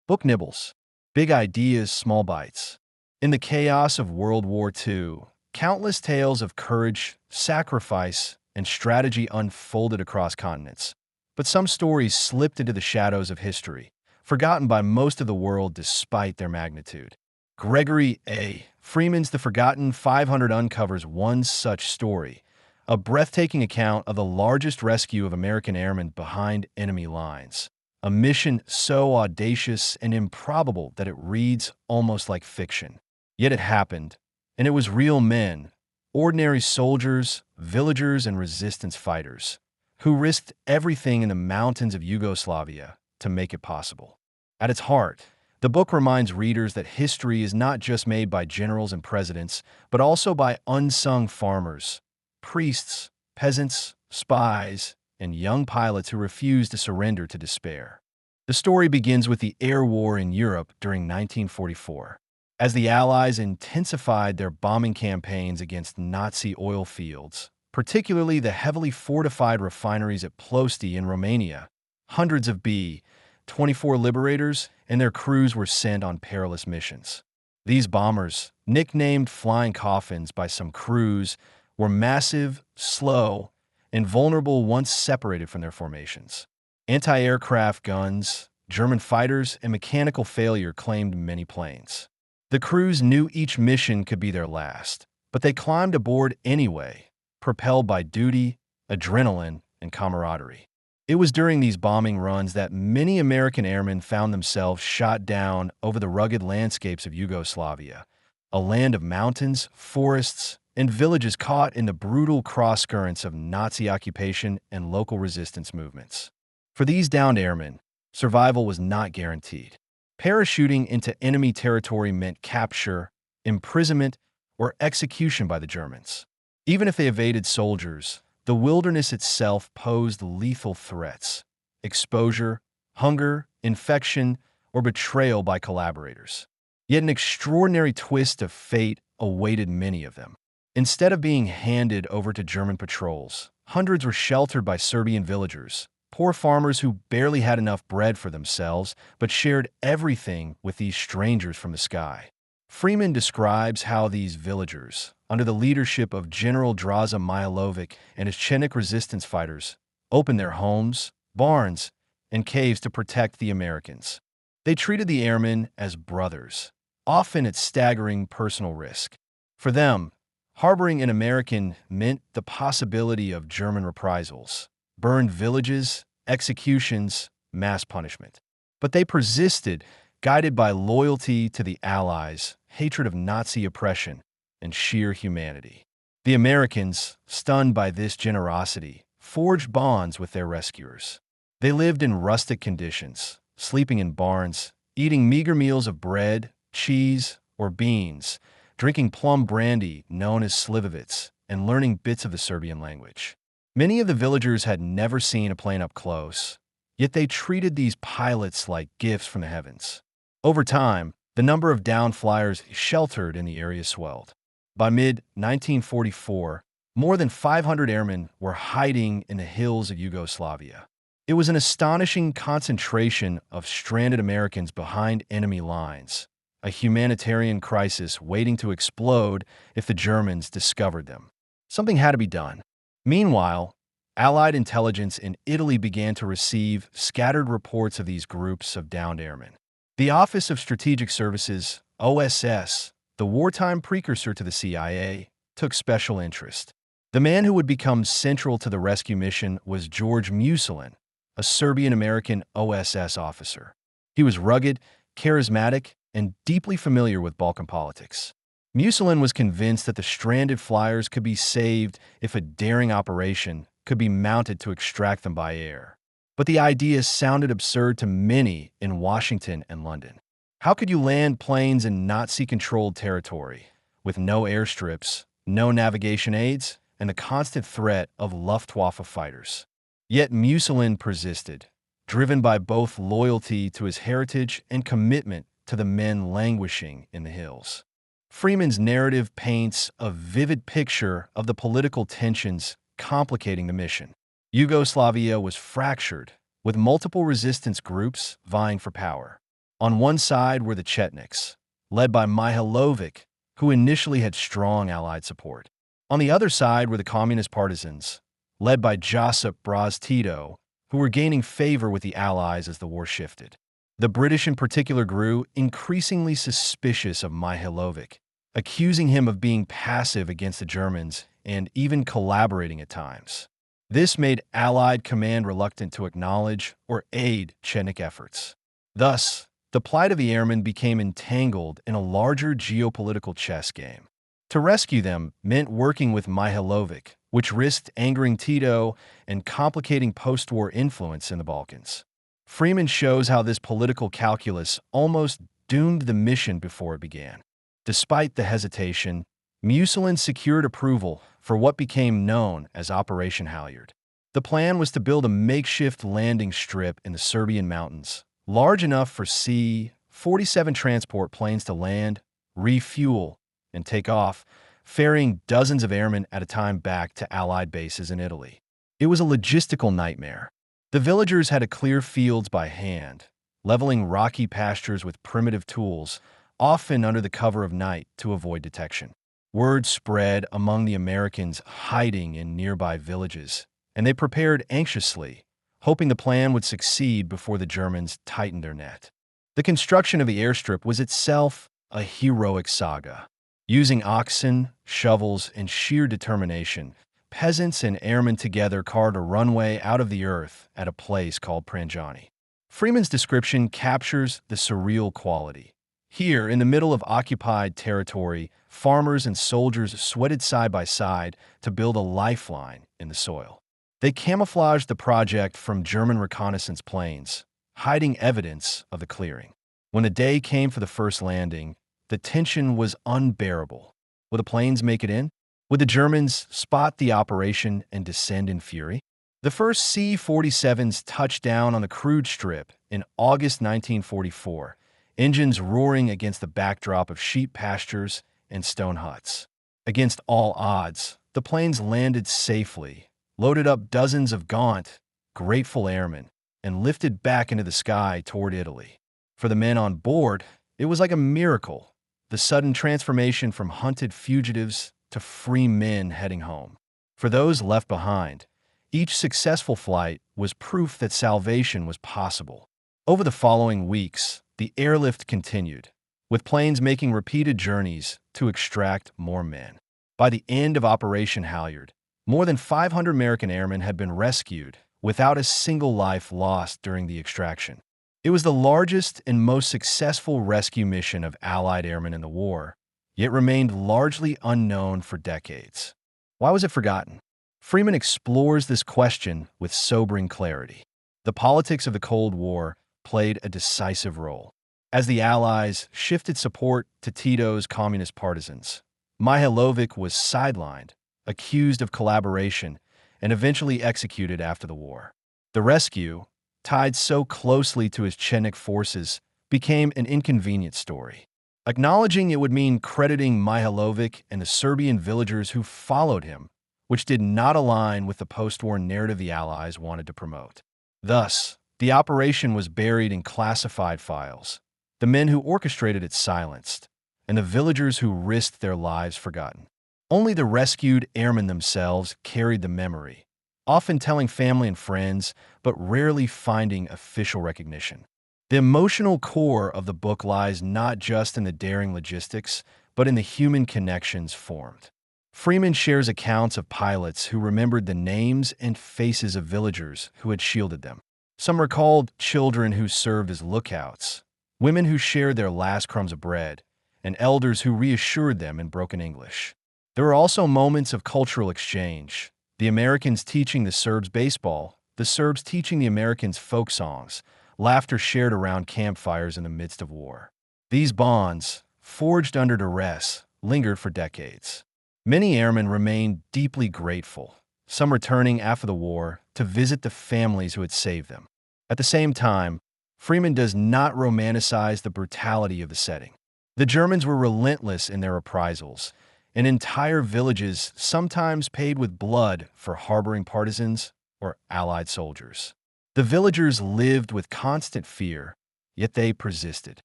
Book nibbles. Big ideas, small bites. In the chaos of World War II, countless tales of courage, sacrifice, and strategy unfolded across continents. But some stories slipped into the shadows of history, forgotten by most of the world despite their magnitude. Gregory A. Freeman's The Forgotten 500 uncovers one such story, a breathtaking account of the largest rescue of American airmen behind enemy lines. A mission so audacious and improbable that it reads almost like fiction. Yet it happened, and it was real men, ordinary soldiers, villagers, and resistance fighters, who risked everything in the mountains of Yugoslavia to make it possible. At its heart, the book reminds readers that history is not just made by generals and presidents, but also by unsung farmers, priests, peasants, spies, and young pilots who refused to surrender to despair. The story begins with the air war in Europe during 1944. As the Allies intensified their bombing campaigns against Nazi oil fields, particularly the heavily fortified refineries at Ploesti in Romania, hundreds of B-24 liberators and their crews were sent on perilous missions. These bombers, nicknamed flying coffins by some crews, were massive, slow, and vulnerable once separated from their formations. Anti-aircraft guns, German fighters, and mechanical failure claimed many planes. The crews knew each mission could be their last, but they climbed aboard anyway, propelled by duty, adrenaline, and camaraderie. It was during these bombing runs that many American airmen found themselves shot down over the rugged landscapes of Yugoslavia, a land of mountains, forests, and villages caught in the brutal cross-currents of Nazi occupation and local resistance movements. For these downed airmen, survival was not guaranteed. Parachuting into enemy territory meant capture, imprisonment, or execution by the Germans. Even if they evaded soldiers, the wilderness itself posed lethal threats: exposure, hunger, infection, or betrayal by collaborators. Yet an extraordinary twist of fate awaited many of them. Instead of being handed over to German patrols, hundreds were sheltered by Serbian villagers, poor farmers who barely had enough bread for themselves but shared everything with these strangers from the sky. Freeman describes how these villagers, under the leadership of General Draza Mihailovic and his Chenik resistance fighters, opened their homes, barns, and caves to protect the Americans. They treated the airmen as brothers, often at staggering personal risk. For them, harboring an American meant the possibility of German reprisals, burned villages, executions, mass punishment. But they persisted, guided by loyalty to the Allies, hatred of Nazi oppression, and sheer humanity. The Americans, stunned by this generosity, forged bonds with their rescuers. They lived in rustic conditions, sleeping in barns, eating meager meals of bread, cheese, or beans, drinking plum brandy known as slivovitz, and learning bits of the Serbian language. Many of the villagers had never seen a plane up close, yet they treated these pilots like gifts from the heavens. Over time, the number of downed flyers sheltered in the area swelled. By mid-1944, more than 500 airmen were hiding in the hills of Yugoslavia. It was an astonishing concentration of stranded Americans behind enemy lines, a humanitarian crisis waiting to explode if the Germans discovered them. Something had to be done. Meanwhile, Allied intelligence in Italy began to receive scattered reports of these groups of downed airmen. The Office of Strategic Services, OSS, the wartime precursor to the CIA, took special interest. The man who would become central to the rescue mission was George Muselin, a Serbian-American OSS officer. He was rugged, charismatic, and deeply familiar with Balkan politics. Muselin was convinced that the stranded flyers could be saved if a daring operation could be mounted to extract them by air. But the idea sounded absurd to many in Washington and London. How could you land planes in Nazi-controlled territory, with no airstrips, no navigation aids, and the constant threat of Luftwaffe fighters? Yet Muselin persisted, driven by both loyalty to his heritage and commitment to the men languishing in the hills. Freeman's narrative paints a vivid picture of the political tensions complicating the mission. Yugoslavia was fractured, with multiple resistance groups vying for power. On one side were the Chetniks, led by Mihailovic, who initially had strong Allied support. On the other side were the Communist partisans, led by Josip Broz Tito, who were gaining favor with the Allies as the war shifted. The British in particular grew increasingly suspicious of Mihailovic, accusing him of being passive against the Germans and even collaborating at times. This made Allied command reluctant to acknowledge or aid Chetnik efforts. Thus, the plight of the airmen became entangled in a larger geopolitical chess game. To rescue them meant working with Mihailovic, which risked angering Tito and complicating post-war influence in the Balkans. Freeman shows how this political calculus almost doomed the mission before it began. Despite the hesitation, Musolin secured approval for what became known as Operation Halyard. The plan was to build a makeshift landing strip in the Serbian mountains, large enough for C-47 transport planes to land, refuel, and take off, ferrying dozens of airmen at a time back to Allied bases in Italy. It was a logistical nightmare. The villagers had to clear fields by hand, leveling rocky pastures with primitive tools, often under the cover of night to avoid detection. Word spread among the Americans hiding in nearby villages, and they prepared anxiously, hoping the plan would succeed before the Germans tightened their net. The construction of the airstrip was itself a heroic saga. Using oxen, shovels, and sheer determination, peasants and airmen together carved a runway out of the earth at a place called Pranjani. Freeman's description captures the surreal quality. Here, in the middle of occupied territory, farmers and soldiers sweated side by side to build a lifeline in the soil. They camouflaged the project from German reconnaissance planes, hiding evidence of the clearing. When the day came for the first landing, the tension was unbearable. Would the planes make it in? Would the Germans spot the operation and descend in fury? The first C-47s touched down on the crude strip in August 1944, engines roaring against the backdrop of sheep pastures and stone huts. Against all odds, the planes landed safely, loaded up dozens of gaunt, grateful airmen, and lifted back into the sky toward Italy. For the men on board, it was like a miracle, the sudden transformation from hunted fugitives to free men heading home. For those left behind, each successful flight was proof that salvation was possible. Over the following weeks, the airlift continued, with planes making repeated journeys to extract more men. By the end of Operation Halyard, more than 500 American airmen had been rescued without a single life lost during the extraction. It was the largest and most successful rescue mission of Allied airmen in the war, yet remained largely unknown for decades. Why was it forgotten? Freeman explores this question with sobering clarity. The politics of the Cold War played a decisive role. As the Allies shifted support to Tito's communist partisans, Mihailovic was sidelined, accused of collaboration, and eventually executed after the war. The rescue, tied so closely to his Chetnik forces, became an inconvenient story. Acknowledging it would mean crediting Mihailovic and the Serbian villagers who followed him, which did not align with the post-war narrative the Allies wanted to promote. Thus, the operation was buried in classified files, the men who orchestrated it silenced, and the villagers who risked their lives forgotten. Only the rescued airmen themselves carried the memory, often telling family and friends, but rarely finding official recognition. The emotional core of the book lies not just in the daring logistics, but in the human connections formed. Freeman shares accounts of pilots who remembered the names and faces of villagers who had shielded them. Some recalled children who served as lookouts, women who shared their last crumbs of bread, and elders who reassured them in broken English. There were also moments of cultural exchange, the Americans teaching the Serbs baseball, the Serbs teaching the Americans folk songs, laughter shared around campfires in the midst of war. These bonds, forged under duress, lingered for decades. Many airmen remained deeply grateful, some returning after the war to visit the families who had saved them. At the same time, Freeman does not romanticize the brutality of the setting. The Germans were relentless in their reprisals, and entire villages sometimes paid with blood for harboring partisans or Allied soldiers. The villagers lived with constant fear, yet they persisted.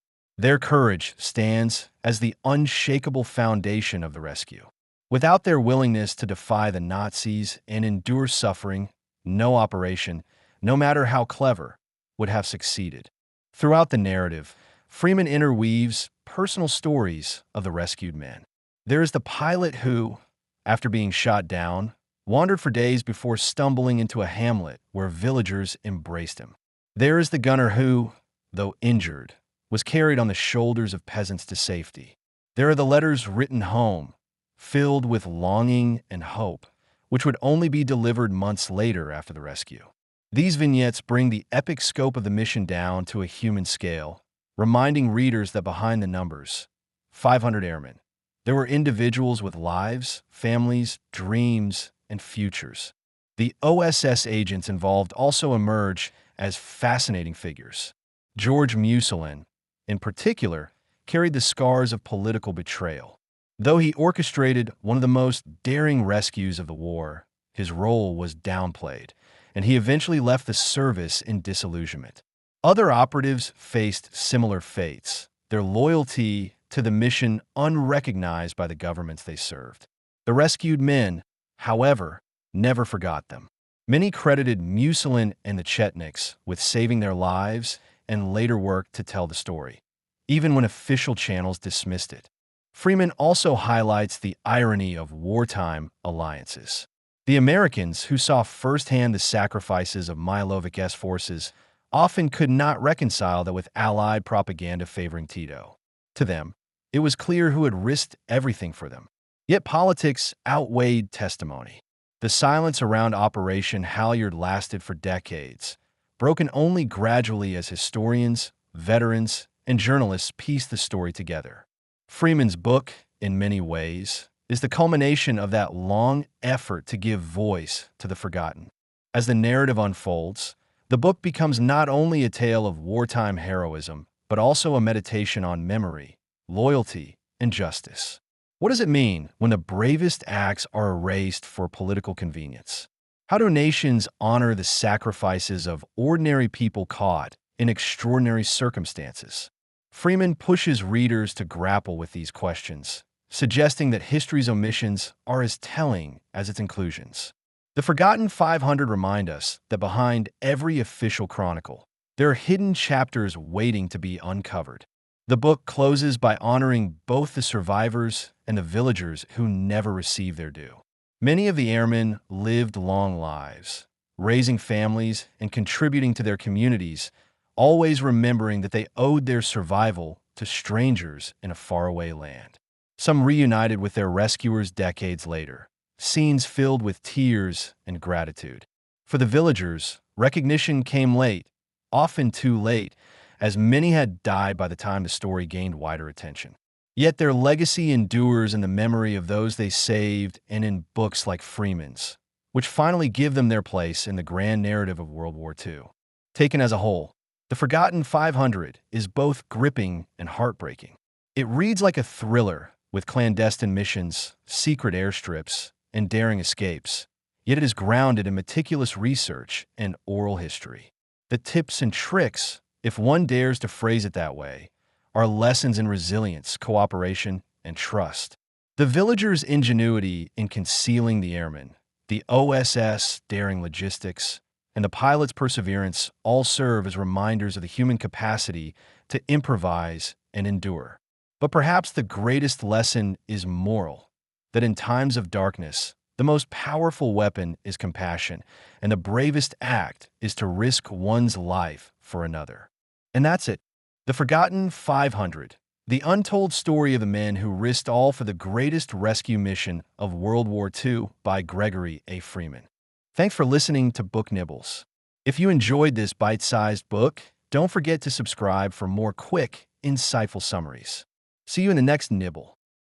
Their courage stands as the unshakable foundation of the rescue. Without their willingness to defy the Nazis and endure suffering, no operation, no matter how clever, would have succeeded. Throughout the narrative, Freeman interweaves personal stories of the rescued men. There is the pilot who, after being shot down, wandered for days before stumbling into a hamlet where villagers embraced him. There is the gunner who, though injured, was carried on the shoulders of peasants to safety. There are the letters written home, filled with longing and hope, which would only be delivered months later after the rescue. These vignettes bring the epic scope of the mission down to a human scale, reminding readers that behind the numbers, 500 airmen, there were individuals with lives, families, dreams, and futures. The OSS agents involved also emerge as fascinating figures. George Muselin, in particular, carried the scars of political betrayal. Though he orchestrated one of the most daring rescues of the war, his role was downplayed, and he eventually left the service in disillusionment. Other operatives faced similar fates, their loyalty to the mission unrecognized by the governments they served. The rescued men, however, never forgot them. Many credited Muselin and the Chetniks with saving their lives and later worked to tell the story, even when official channels dismissed it. Freeman also highlights the irony of wartime alliances. The Americans, who saw firsthand the sacrifices of Milošević's forces, often could not reconcile that with Allied propaganda favoring Tito. To them, it was clear who had risked everything for them. Yet politics outweighed testimony. The silence around Operation Halyard lasted for decades, broken only gradually as historians, veterans, and journalists pieced the story together. Freeman's book, in many ways, is the culmination of that long effort to give voice to the forgotten. As the narrative unfolds, the book becomes not only a tale of wartime heroism, but also a meditation on memory, loyalty, and justice. What does it mean when the bravest acts are erased for political convenience? How do nations honor the sacrifices of ordinary people caught in extraordinary circumstances? Freeman pushes readers to grapple with these questions, suggesting that history's omissions are as telling as its inclusions. The Forgotten 500 remind us that behind every official chronicle, there are hidden chapters waiting to be uncovered. The book closes by honoring both the survivors and the villagers who never received their due. Many of the airmen lived long lives, raising families and contributing to their communities, always remembering that they owed their survival to strangers in a faraway land. Some reunited with their rescuers decades later, scenes filled with tears and gratitude. For the villagers, recognition came late, often too late, as many had died by the time the story gained wider attention. Yet their legacy endures in the memory of those they saved and in books like Freeman's, which finally give them their place in the grand narrative of World War II. Taken as a whole, The Forgotten 500 is both gripping and heartbreaking. It reads like a thriller with clandestine missions, secret airstrips, and daring escapes, yet it is grounded in meticulous research and oral history. The tips and tricks, if one dares to phrase it that way, are lessons in resilience, cooperation, and trust. The villagers' ingenuity in concealing the airmen, the OSS daring logistics, and the pilot's perseverance all serve as reminders of the human capacity to improvise and endure. But perhaps the greatest lesson is moral, that in times of darkness, the most powerful weapon is compassion, and the bravest act is to risk one's life for another. And that's it. The Forgotten 500, the untold story of the men who risked all for the greatest rescue mission of World War II by Gregory A. Freeman. Thanks for listening to Book Nibbles. If you enjoyed this bite-sized book, don't forget to subscribe for more quick, insightful summaries. See you in the next nibble.